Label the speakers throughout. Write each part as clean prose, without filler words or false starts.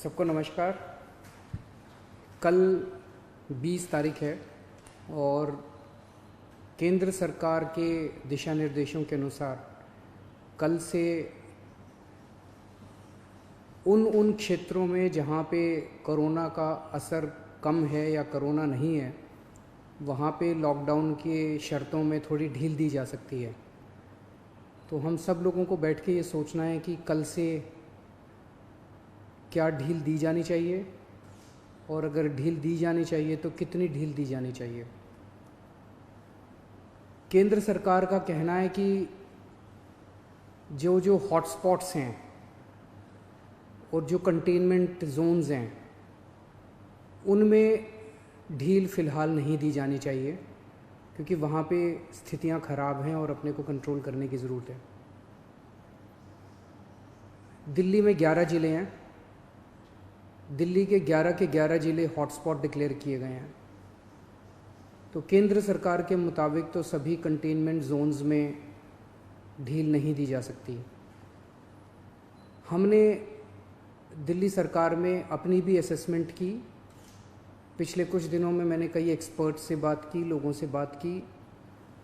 Speaker 1: सबको नमस्कार। कल 20 तारीख है और केंद्र सरकार के दिशा निर्देशों के अनुसार कल से उन क्षेत्रों में जहाँ पे कोरोना का असर कम है या कोरोना नहीं है, वहाँ पे लॉकडाउन के शर्तों में थोड़ी ढील दी जा सकती है। तो हम सब लोगों को बैठ के ये सोचना है कि कल से क्या ढील दी जानी चाहिए और अगर ढील दी जानी चाहिए तो कितनी ढील दी जानी चाहिए। केंद्र सरकार का कहना है कि जो हॉटस्पॉट्स हैं और जो कंटेनमेंट जोन्स हैं उनमें ढील फ़िलहाल नहीं दी जानी चाहिए, क्योंकि वहाँ पे स्थितियाँ ख़राब हैं और अपने को कंट्रोल करने की ज़रूरत है। दिल्ली में 11 ज़िले हैं। दिल्ली के 11 ज़िले हॉटस्पॉट डिक्लेयर किए गए हैं। तो केंद्र सरकार के मुताबिक तो सभी कंटेनमेंट जोन्स में ढील नहीं दी जा सकती। हमने दिल्ली सरकार में अपनी भी असेसमेंट की। पिछले कुछ दिनों में मैंने कई एक्सपर्ट से बात की, लोगों से बात की,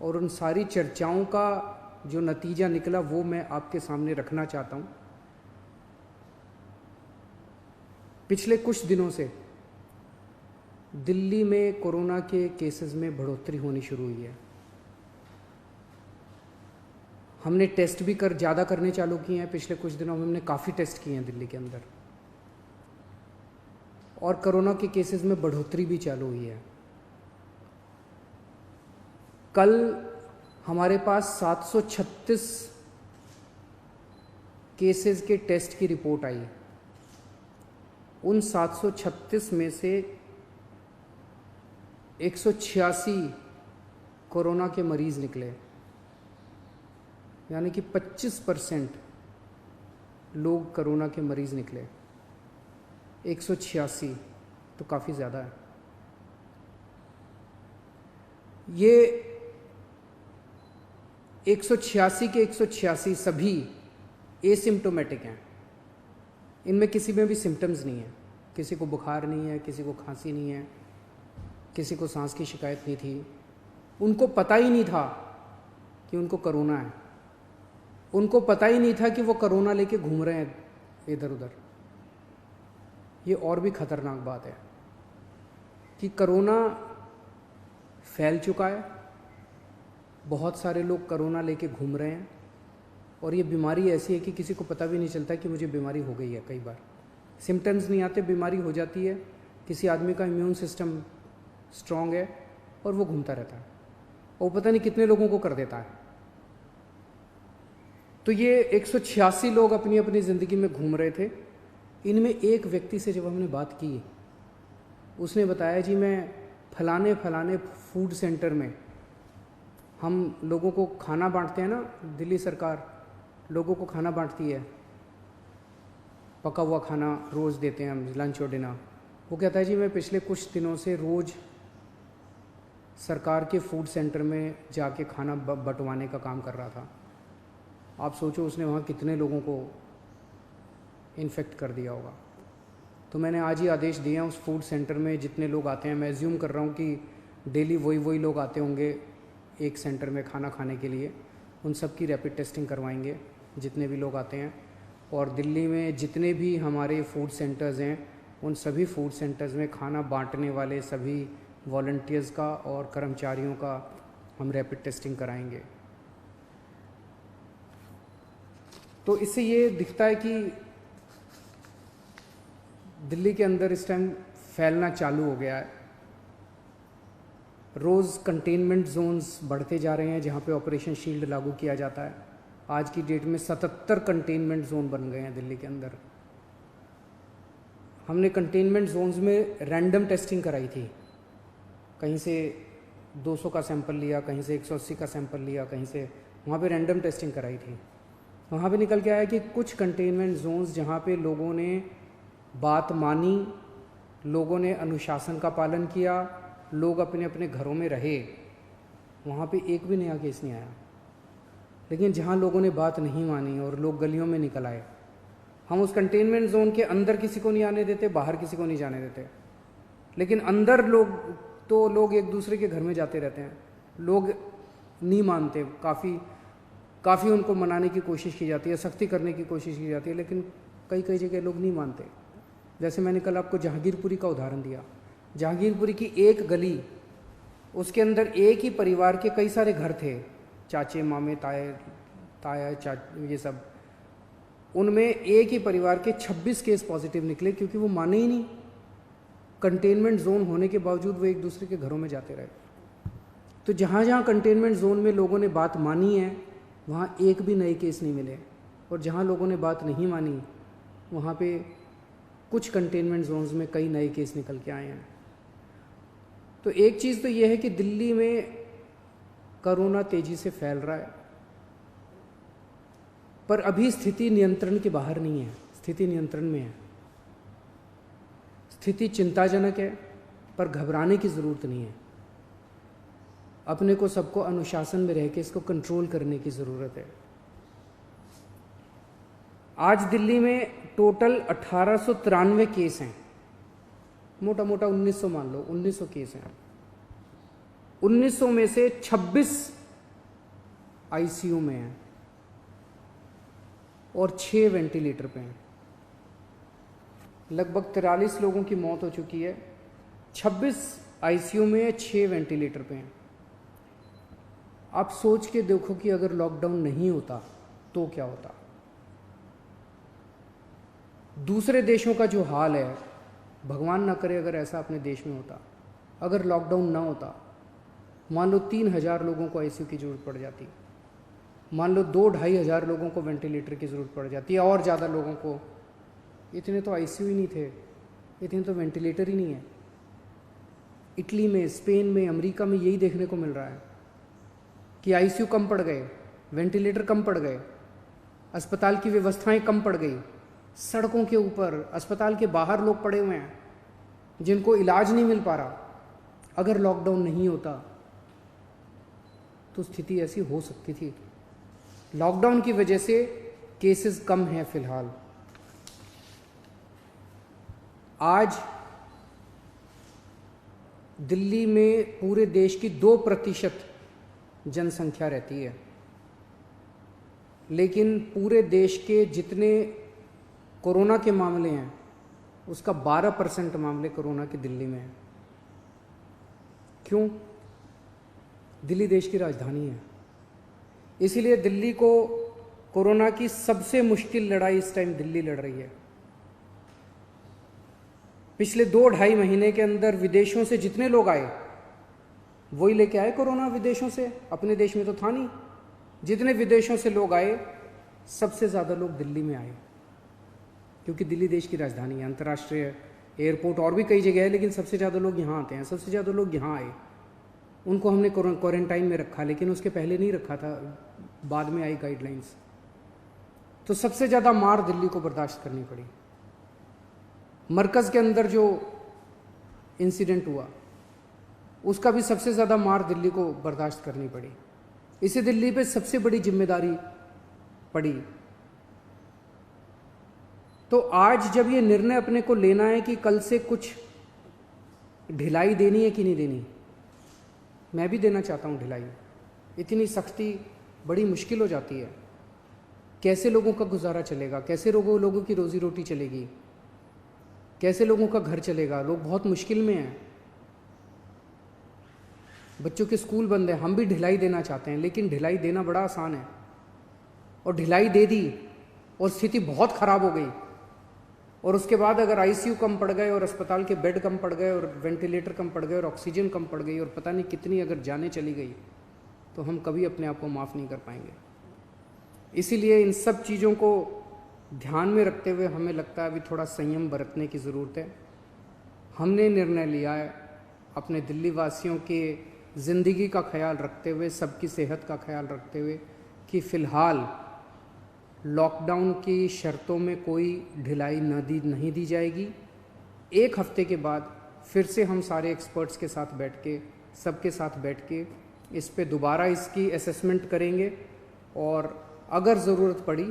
Speaker 1: और उन सारी चर्चाओं का जो नतीजा निकला वो मैं आपके सामने रखना चाहता हूँ। पिछले कुछ दिनों से दिल्ली में कोरोना के केसेस में बढ़ोतरी होनी शुरू हुई है। हमने टेस्ट भी ज़्यादा करने चालू किए हैं। पिछले कुछ दिनों में हमने काफ़ी टेस्ट किए हैं दिल्ली के अंदर, और कोरोना के केसेस में बढ़ोतरी भी चालू हुई है। कल हमारे पास 736 केसेस के टेस्ट की रिपोर्ट आई। उन 736 में से 186 कोरोना के मरीज़ निकले, यानी कि 25% लोग कोरोना के मरीज़ निकले। 186 तो काफ़ी ज़्यादा है। ये 186 के 186 सभी एसिम्प्टोमेटिक हैं। इनमें किसी में भी सिम्टम्स नहीं है। किसी को बुखार नहीं है, किसी को खांसी नहीं है, किसी को सांस की शिकायत नहीं थी। उनको पता ही नहीं था कि उनको कोरोना है। उनको पता ही नहीं था कि वो कोरोना लेके घूम रहे हैं इधर उधर। ये और भी ख़तरनाक बात है कि कोरोना फैल चुका है। बहुत सारे लोग कोरोना लेके घूम रहे हैं, और ये बीमारी ऐसी है कि किसी को पता भी नहीं चलता कि मुझे बीमारी हो गई है। कई बार सिम्टम्स नहीं आते, बीमारी हो जाती है। किसी आदमी का इम्यून सिस्टम स्ट्रांग है और वो घूमता रहता है, और पता नहीं कितने लोगों को कर देता है। तो ये 186 लोग अपनी अपनी ज़िंदगी में घूम रहे थे। इनमें एक व्यक्ति से जब हमने बात की, उसने बताया जी मैं फलाने फलाने फूड सेंटर में, हम लोगों को खाना बांटते हैं ना, दिल्ली सरकार लोगों को खाना बांटती है, पका हुआ खाना रोज़ देते हैं हम, लंच और डिनर। वो कहता है जी मैं पिछले कुछ दिनों से रोज़ सरकार के फूड सेंटर में जाके खाना बंटवाने का काम कर रहा था। आप सोचो उसने वहाँ कितने लोगों को इन्फेक्ट कर दिया होगा। तो मैंने आज ही आदेश दिए हैं उस फूड सेंटर में जितने लोग आते हैं, मैं एज्यूम कर रहा हूँ कि डेली वही लोग आते होंगे एक सेंटर में खाना खाने के लिए, उन सब की रैपिड टेस्टिंग करवाएंगे जितने भी लोग आते हैं। और दिल्ली में जितने भी हमारे फूड सेंटर्स हैं, उन सभी फूड सेंटर्स में खाना बांटने वाले सभी वॉलंटियर्स का और कर्मचारियों का हम रैपिड टेस्टिंग कराएंगे। तो इससे ये दिखता है कि दिल्ली के अंदर इस टाइम फैलना चालू हो गया है। रोज़ कंटेनमेंट जोन्स बढ़ते जा रहे हैं जहाँ पे ऑपरेशन शील्ड लागू किया जाता है। आज की डेट में 77 कंटेनमेंट जोन बन गए हैं दिल्ली के अंदर। हमने कंटेनमेंट जोन्स में रैंडम टेस्टिंग कराई थी। कहीं से 200 का सैंपल लिया, कहीं से 180 का सैंपल लिया, कहीं से, वहाँ पे रैंडम टेस्टिंग कराई थी। वहाँ पे निकल के आया कि कुछ कंटेनमेंट जोन्स जहाँ पे लोगों ने बात मानी, लोगों ने अनुशासन का पालन किया, लोग अपने अपने घरों में रहे, वहाँ पे एक भी नया केस नहीं आया। लेकिन जहाँ लोगों ने बात नहीं मानी और लोग गलियों में निकल आए, हम उस कंटेनमेंट जोन के अंदर किसी को नहीं आने देते, बाहर किसी को नहीं जाने देते, लेकिन अंदर लोग एक दूसरे के घर में जाते रहते हैं। लोग नहीं मानते, काफ़ी उनको मनाने की कोशिश की जाती है, सख्ती करने की कोशिश की जाती है, लेकिन कई जगह लोग नहीं मानते। जैसे मैंने कल आपको जहांगीरपुरी का उदाहरण दिया। जहांगीरपुरी की एक गली, उसके अंदर एक ही परिवार के कई सारे घर थे, चाचे मामे ताया ये सब, उनमें एक ही परिवार के 26 केस पॉजिटिव निकले, क्योंकि वो माने ही नहीं। कंटेनमेंट जोन होने के बावजूद वो एक दूसरे के घरों में जाते रहे। तो जहाँ जहाँ कंटेनमेंट जोन में लोगों ने बात मानी है, वहाँ एक भी नए केस नहीं मिले, और जहाँ लोगों ने बात नहीं मानी, वहाँ पे कुछ कंटेनमेंट जोन्स में कई नए केस निकल के आए हैं। तो एक चीज़ तो ये है कि दिल्ली में कोरोना तेज़ी से फैल रहा है, पर अभी स्थिति नियंत्रण के बाहर नहीं है, स्थिति नियंत्रण में है। स्थिति चिंताजनक है, पर घबराने की ज़रूरत नहीं है। अपने को सबको अनुशासन में रह के इसको कंट्रोल करने की ज़रूरत है। आज दिल्ली में टोटल 1893 केस हैं, मोटा मोटा 1900 मान लो, 1900 केस हैं। 1900 में से 26 आईसीयू में हैं और 6 वेंटिलेटर पे हैं। लगभग 43 लोगों की मौत हो चुकी है। 26 आईसीयू में, 6 वेंटिलेटर पे हैं। आप सोच के देखो कि अगर लॉकडाउन नहीं होता तो क्या होता। दूसरे देशों का जो हाल है, भगवान ना करे अगर ऐसा अपने देश में होता, अगर लॉकडाउन ना होता, मान लो 3000 लोगों को आईसीयू की ज़रूरत पड़ जाती, मान लो 2-2.5 हज़ार लोगों को वेंटिलेटर की ज़रूरत पड़ जाती है, और ज़्यादा लोगों को। इतने तो आईसीयू ही नहीं थे, इतने तो वेंटिलेटर ही नहीं है। इटली में, स्पेन में, अमेरिका में यही देखने को मिल रहा है कि आईसीयू कम पड़ गए, वेंटिलेटर कम पड़ गए, अस्पताल की व्यवस्थाएं कम पड़ गई। सड़कों के ऊपर, अस्पताल के बाहर लोग पड़े हुए हैं जिनको इलाज नहीं मिल पा रहा। अगर लॉकडाउन नहीं होता तो स्थिति ऐसी हो सकती थी। लॉकडाउन की वजह से केसेस कम हैं फिलहाल। आज दिल्ली में पूरे देश की 2% जनसंख्या रहती है, लेकिन पूरे देश के जितने कोरोना के मामले हैं उसका 12% मामले कोरोना के दिल्ली में हैं। क्यों? दिल्ली देश की राजधानी है, इसीलिए दिल्ली को कोरोना की सबसे मुश्किल लड़ाई इस टाइम दिल्ली लड़ रही है। पिछले 2-2.5 महीने के अंदर विदेशों से जितने लोग आए वही लेके आए कोरोना विदेशों से, अपने देश में तो था नहीं। जितने विदेशों से लोग आए, सबसे ज़्यादा लोग दिल्ली में आए, क्योंकि दिल्ली देश की राजधानी है, अंतर्राष्ट्रीय एयरपोर्ट और भी कई जगह है, लेकिन सबसे ज़्यादा लोग यहाँ आते हैं। सबसे ज़्यादा लोग यहाँ आए, उनको हमने क्वारंटाइन में रखा, लेकिन उसके पहले नहीं रखा था, बाद में आई गाइडलाइंस। तो सबसे ज़्यादा मार दिल्ली को बर्दाश्त करनी पड़ी। मरकज़ के अंदर जो इंसिडेंट हुआ उसका भी सबसे ज़्यादा मार दिल्ली को बर्दाश्त करनी पड़ी। इसे दिल्ली पे सबसे बड़ी जिम्मेदारी पड़ी। तो आज जब ये निर्णय अपने को लेना है कि कल से कुछ ढिलाई देनी है कि नहीं देनी, मैं भी देना चाहता हूँ ढिलाई। इतनी सख्ती बड़ी मुश्किल हो जाती है। कैसे लोगों का गुजारा चलेगा, कैसे लोगों की रोजी रोटी चलेगी, कैसे लोगों का घर चलेगा। लोग बहुत मुश्किल में हैं, बच्चों के स्कूल बंद है। हम भी ढिलाई देना चाहते हैं, लेकिन ढिलाई देना बड़ा आसान है, और ढिलाई दे दी और स्थिति बहुत ख़राब हो गई, और उसके बाद अगर आईसीयू कम पड़ गए और अस्पताल के बेड कम पड़ गए और वेंटिलेटर कम पड़ गए और ऑक्सीजन कम पड़ गई और पता नहीं कितनी अगर जानें चली गई, तो हम कभी अपने आप को माफ़ नहीं कर पाएंगे। इसीलिए इन सब चीज़ों को ध्यान में रखते हुए हमें लगता है अभी थोड़ा संयम बरतने की ज़रूरत है। हमने निर्णय लिया है अपने दिल्ली वासियों के ज़िंदगी का ख्याल रखते हुए, सबकी सेहत का ख्याल रखते हुए, कि फ़िलहाल लॉकडाउन की शर्तों में कोई ढिलाई नहीं दी जाएगी। 1 हफ्ते के बाद फिर से हम सारे एक्सपर्ट्स के साथ बैठ के, सबके साथ बैठ के इस पे दोबारा इसकी असेसमेंट करेंगे, और अगर ज़रूरत पड़ी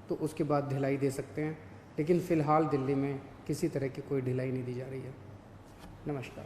Speaker 1: तो उसके बाद ढिलाई दे सकते हैं। लेकिन फ़िलहाल दिल्ली में किसी तरह की कोई ढिलाई नहीं दी जा रही है। नमस्कार।